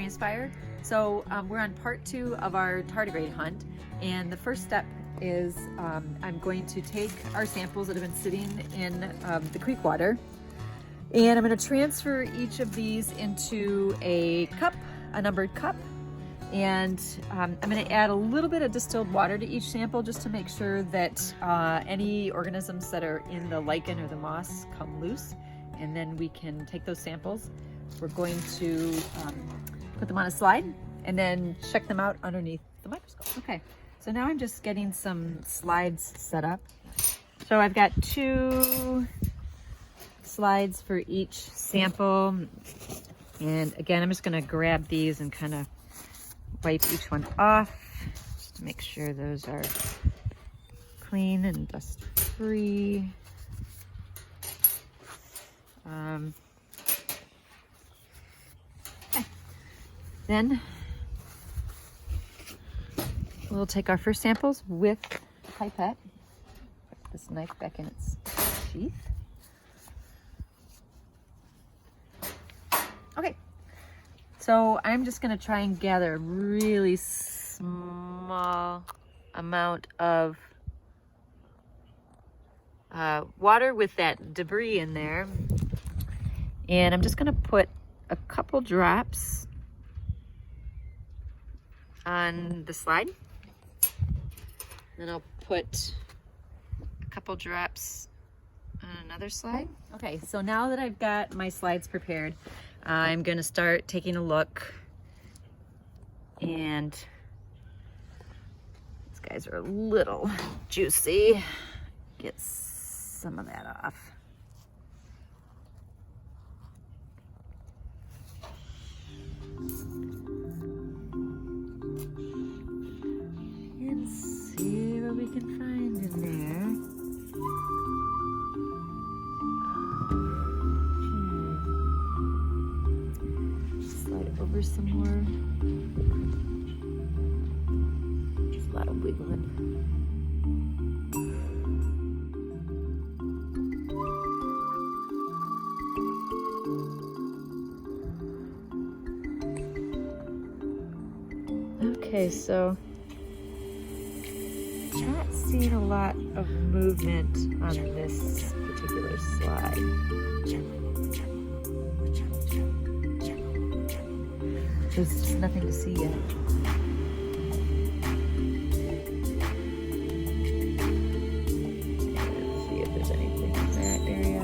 Greenspire. So we're on part 2 of our tardigrade hunt, and the first step is I'm going to take our samples that have been sitting in the creek water, and I'm going to transfer each of these into a cup, a numbered cup, and I'm going to add a little bit of distilled water to each sample just to make sure that any organisms that are in the lichen or the moss come loose, and then we can take those samples. We're going to put them on a slide and then check them out underneath the microscope. Okay, so now I'm just getting some slides set up. So I've got 2 slides for each sample, and again I'm just going to grab these and kind of wipe each one off just to make sure those are clean and dust free. Okay. Then we'll take our first samples with the pipette. Put this knife back in its sheath. Okay, so I'm just going to try and gather a really small amount of water with that debris in there, and I'm just going to put a couple drops on the slide. Then I'll put a couple drops on another slide. Okay, so now that I've got my slides prepared, I'm going to start taking a look, and these guys are a little juicy. Get some of that off. And see what we can find in there. Slide over some more. There's a lot of wiggling. Okay, so not seeing a lot of movement on this particular slide. There's just nothing to see yet. Let's see if there's anything in that area.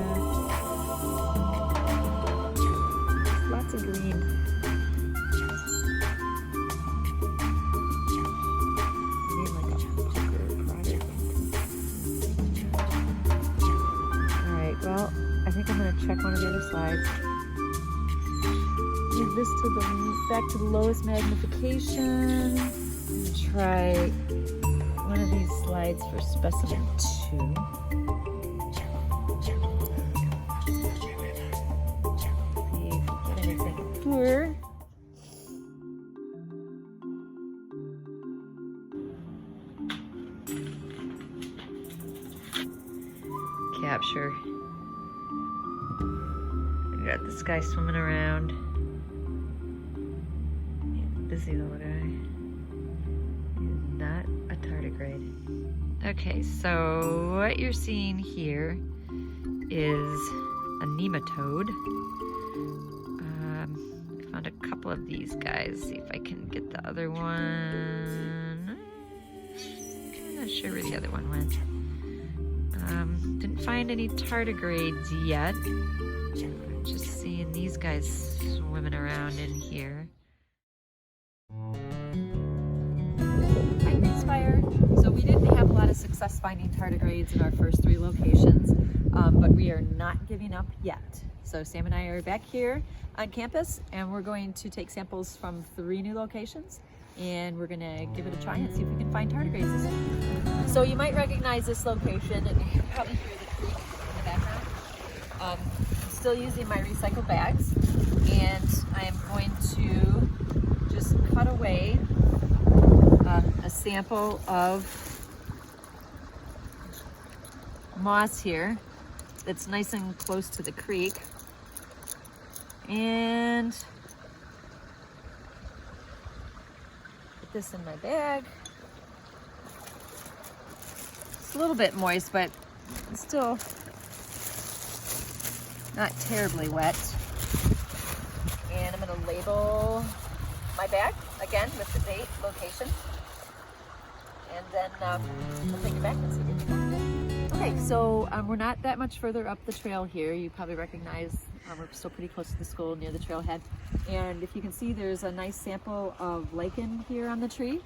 Lots of green. Well, I think I'm going to check one of the other slides. Move this to the back to the lowest magnification. And try one of these slides for specimen 2. See if we get anything here. Capture. We got this guy swimming around. He's busy little guy. He's not a tardigrade. Okay, so what you're seeing here is a nematode. I found a couple of these guys. See if I can get the other one. I'm not sure where the other one went. Didn't find any tardigrades yet. Just seeing these guys swimming around in here. Hi, Greenspire. So we didn't have a lot of success finding tardigrades in our first 3 locations, but we are not giving up yet. So Sam and I are back here on campus, and we're going to take samples from 3 new locations, and we're gonna give it a try and see if we can find tardigrades this week. So you might recognize this location, and you can probably hear the creek in the background. I'm still using my recycled bags, and I am going to just cut away a sample of moss here that's nice and close to the creek, and put this in my bag. It's a little bit moist, but it's still not terribly wet. And I'm gonna label my bag again with the date, location, and then we'll take it back and see what we got. Okay, so we're not that much further up the trail here. You probably recognize we're still pretty close to the school near the trailhead. And if you can see, there's a nice sample of lichen here on the tree.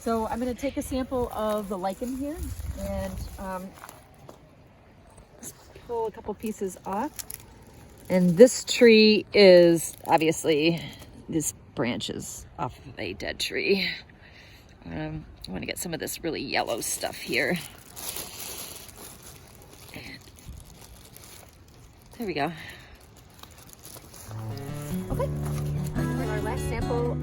So I'm going to take a sample of the lichen here and just pull a couple pieces off. And this tree is obviously, this branch is off of a dead tree. I want to get some of this really yellow stuff here. And there we go. Okay, for our last sample,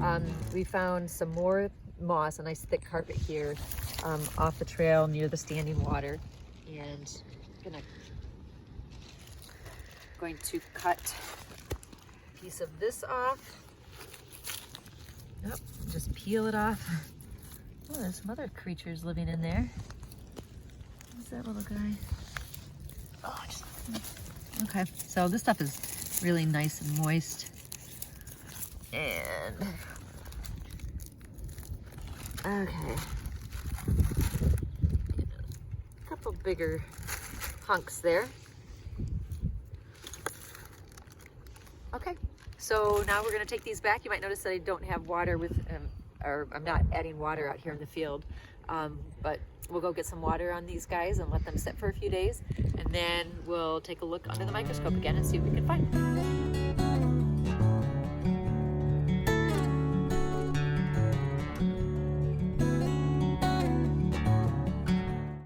we found some more moss, a nice thick carpet here off the trail near the standing water. And I'm going to cut a piece of this off. Yep, just peel it off. Oh, there's some other creatures living in there. Who's that little guy? Oh, just... Okay, so this stuff is really nice and moist. And okay, a couple bigger hunks there. Okay, so now we're going to take these back. You might notice that I don't have water with, or I'm not adding water out here in the field, but we'll go get some water on these guys and let them sit for a few days, and then we'll take a look under the microscope again and see what we can find.